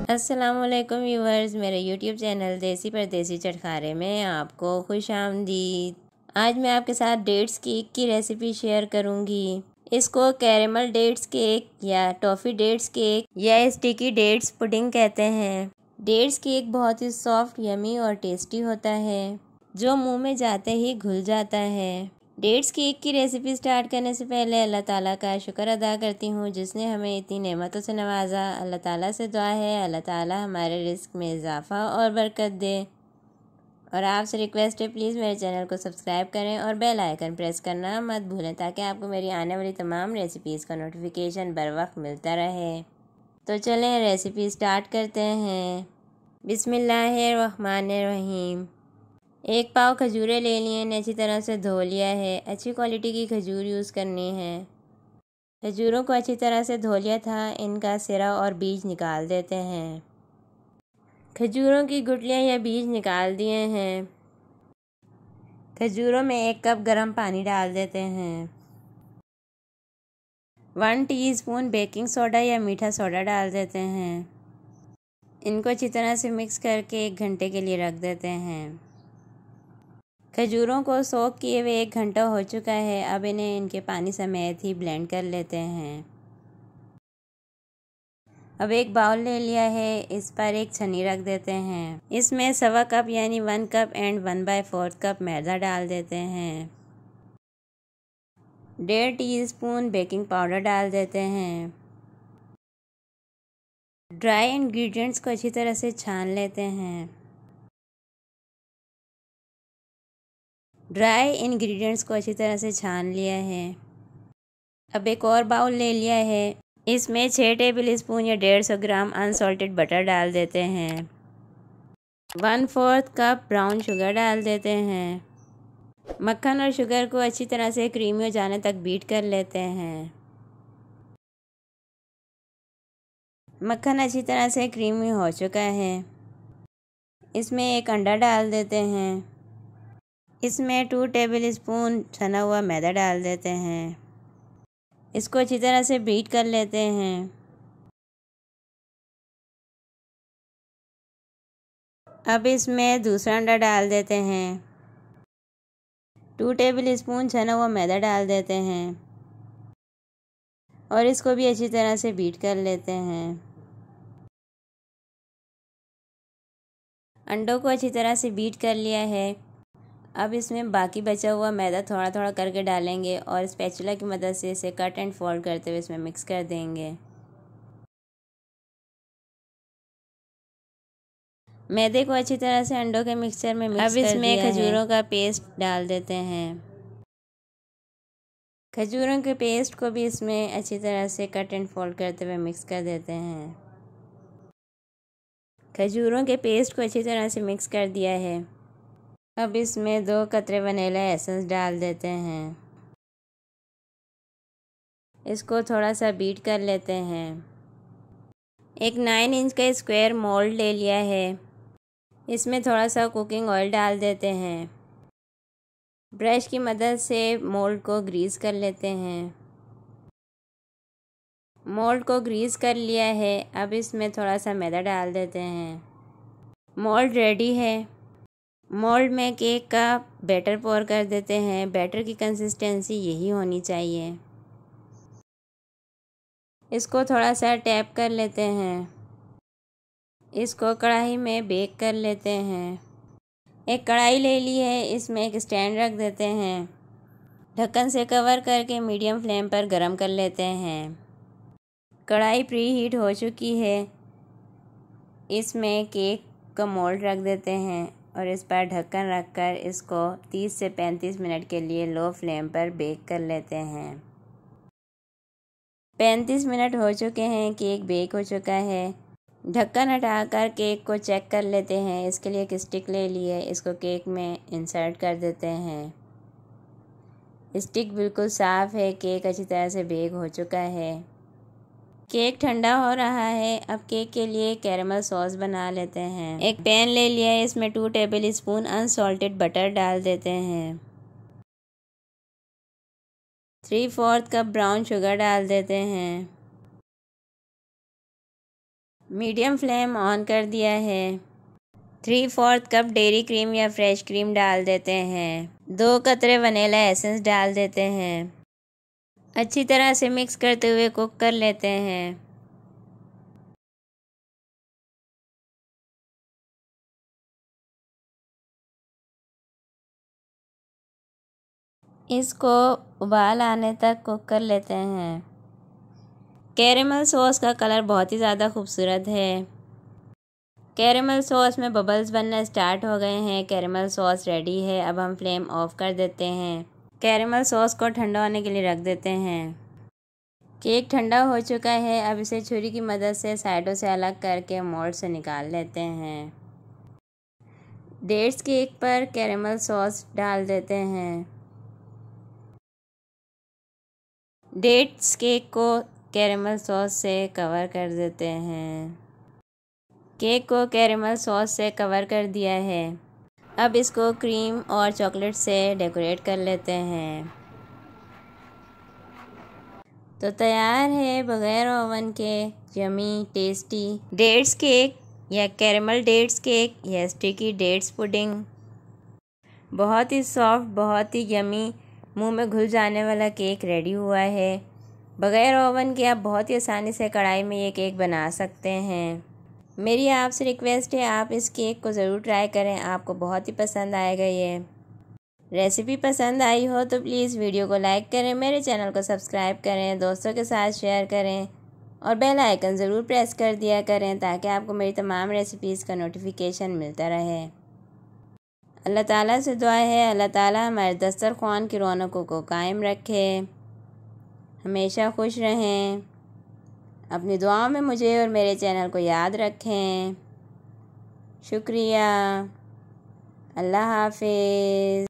अस्सलामुअलैकुम व्यूवर्स, मेरे YouTube channel देसी परदेसी चटखारे में आपको खुश आमदीद। आज मैं आपके साथ डेट्स केक की रेसिपी शेयर करूंगी। इसको कैरेमल डेट्स केक या टॉफ़ी डेट्स केक या स्टिकी डेट्स पुडिंग कहते हैं। डेट्स केक बहुत ही सॉफ्ट, यमी और टेस्टी होता है, जो मुंह में जाते ही घुल जाता है। डेट्स केक की रेसिपी स्टार्ट करने से पहले अल्लाह ताला का शुक्र अदा करती हूँ जिसने हमें इतनी नेमतों से नवाजा। अल्लाह ताला से दुआ है अल्लाह ताला हमारे रिस्क में इजाफ़ा और बरकत दे। और आपसे रिक्वेस्ट है, प्लीज़ मेरे चैनल को सब्सक्राइब करें और बेल आइकन प्रेस करना मत भूलें ताकि आपको मेरी आने वाली तमाम रेसिपीज़ का नोटिफिकेशन बर वक्त मिलता रहे। तो चलें रेसिपी स्टार्ट करते हैं। बिस्मिल्लाहिर्रहमानिर्रहीम। एक पाव खजूरें ले लिए हैं, अच्छी तरह से धो लिया है। अच्छी क्वालिटी की खजूर यूज़ करनी है। खजूरों को अच्छी तरह से धो लिया था, इनका सिरा और बीज निकाल देते हैं। खजूरों की गुठलियाँ या बीज निकाल दिए हैं। खजूरों में 1 कप गर्म पानी डाल देते हैं। 1 टीस्पून बेकिंग सोडा या मीठा सोडा डाल देते हैं। इनको अच्छी तरह से मिक्स करके 1 घंटे के लिए रख देते हैं। खजूरों को सोक किए हुए 1 घंटा हो चुका है। अब इन्हें इनके पानी समेत ही ब्लेंड कर लेते हैं। अब एक बाउल ले लिया है, इस पर एक छन्नी रख देते हैं। इसमें 1.25 कप यानी 1 कप एंड 1/4 कप मैदा डाल देते हैं। 1.5 टीस्पून बेकिंग पाउडर डाल देते हैं। ड्राई इंग्रेडिएंट्स को अच्छी तरह से छान लेते हैं। ड्राई इंग्रेडिएंट्स को अच्छी तरह से छान लिया है। अब एक और बाउल ले लिया है, इसमें 6 टेबल स्पून या 150 ग्राम अनसॉल्टेड बटर डाल देते हैं। 1/4 कप ब्राउन शुगर डाल देते हैं। मक्खन और शुगर को अच्छी तरह से क्रीमी हो जाने तक बीट कर लेते हैं। मक्खन अच्छी तरह से क्रीमी हो चुका है। इसमें एक अंडा डाल देते हैं। इसमें 2 टेबल स्पून छना हुआ मैदा डाल देते हैं। इसको अच्छी तरह से बीट कर लेते हैं। अब इसमें दूसरा अंडा डाल देते हैं। 2 टेबल स्पून छना हुआ मैदा डाल देते हैं और इसको भी अच्छी तरह से बीट कर लेते हैं। अंडों को अच्छी तरह से बीट कर लिया है। अब इसमें बाकी बचा हुआ मैदा थोड़ा थोड़ा करके डालेंगे और स्पैचुला की मदद से इसे कट एंड फोल्ड करते हुए इसमें मिक्स कर देंगे। मैदे को अच्छी तरह से अंडों के मिक्सचर में मिक्स कर दिया है। अब इसमें खजूरों का पेस्ट डाल देते हैं। खजूरों के पेस्ट को भी इसमें अच्छी तरह से कट एंड फोल्ड करते हुए मिक्स कर देते हैं। खजूरों के पेस्ट को अच्छी तरह से मिक्स कर दिया है। अब इसमें 2 कतरे वनीला एसेंस डाल देते हैं। इसको थोड़ा सा बीट कर लेते हैं। एक 9 इंच का स्क्वायर मोल्ड ले लिया है। इसमें थोड़ा सा कुकिंग ऑयल डाल देते हैं। ब्रश की मदद से मोल्ड को ग्रीस कर लेते हैं। मोल्ड को ग्रीस कर लिया है। अब इसमें थोड़ा सा मैदा डाल देते हैं। मोल्ड रेडी है। मोल्ड में केक का बैटर पोर कर देते हैं। बैटर की कंसिस्टेंसी यही होनी चाहिए। इसको थोड़ा सा टैप कर लेते हैं। इसको कढ़ाई में बेक कर लेते हैं। एक कढ़ाई ले ली है, इसमें एक स्टैंड रख देते हैं। ढक्कन से कवर करके मीडियम फ्लेम पर गरम कर लेते हैं। कढ़ाई प्री हीट हो चुकी है। इसमें केक का मोल्ड रख देते हैं और इस पर ढक्कन रखकर इसको 30 से 35 मिनट के लिए लो फ्लेम पर बेक कर लेते हैं। 35 मिनट हो चुके हैं, केक बेक हो चुका है। ढक्कन हटाकर केक को चेक कर लेते हैं। इसके लिए एक स्टिक ले ली है, इसको केक में इंसर्ट कर देते हैं। स्टिक बिल्कुल साफ़ है। केक अच्छी तरह से बेक हो चुका है। केक ठंडा हो रहा है। अब केक के लिए कैरेमल सॉस बना लेते हैं। एक पैन ले लिया है, इसमें 2 टेबल स्पून अनसॉल्टेड बटर डाल देते हैं। 3/4 कप ब्राउन शुगर डाल देते हैं। मीडियम फ्लेम ऑन कर दिया है। 3/4 कप डेयरी क्रीम या फ्रेश क्रीम डाल देते हैं। 2 कतरे वनीला एसेंस डाल देते हैं। अच्छी तरह से मिक्स करते हुए कुक कर लेते हैं। इसको उबाल आने तक कुक कर लेते हैं। कैरेमल सॉस का कलर बहुत ही ज़्यादा खूबसूरत है। कैरेमल सॉस में बबल्स बनना स्टार्ट हो गए हैं। कैरेमल सॉस रेडी है। अब हम फ्लेम ऑफ कर देते हैं। कैरेमल सॉस को ठंडा होने के लिए रख देते हैं। केक ठंडा हो चुका है। अब इसे छुरी की मदद से साइडों से अलग करके मोल्ड से निकाल लेते हैं। डेट्स केक पर कैरेमल सॉस डाल देते हैं। डेट्स केक को कैरेमल सॉस से कवर कर देते हैं। केक को कैरेमल सॉस से कवर कर दिया है। अब इसको क्रीम और चॉकलेट से डेकोरेट कर लेते हैं। तो तैयार है बगैर ओवन के यमी टेस्टी डेट्स केक या कैरेमल डेट्स केक या स्टिकी डेट्स पुडिंग। बहुत ही सॉफ्ट, बहुत ही यमी, मुंह में घुल जाने वाला केक रेडी हुआ है। बगैर ओवन के आप बहुत ही आसानी से कढ़ाई में ये केक बना सकते हैं। मेरी आपसे रिक्वेस्ट है, आप इस केक को ज़रूर ट्राई करें। आपको बहुत ही पसंद आएगा। ये रेसिपी पसंद आई हो तो प्लीज़ वीडियो को लाइक करें, मेरे चैनल को सब्सक्राइब करें, दोस्तों के साथ शेयर करें और बेल आइकन ज़रूर प्रेस कर दिया करें ताकि आपको मेरी तमाम रेसिपीज़ का नोटिफिकेशन मिलता रहे। अल्लाह ताला से दुआ है, अल्लाह ताला हमारे दस्तरख़्वान की रौनकों को कायम रखे, हमेशा खुश रहें। अपनी दुआओं में मुझे और मेरे चैनल को याद रखें। शुक्रिया। अल्लाह हाफ़िज़।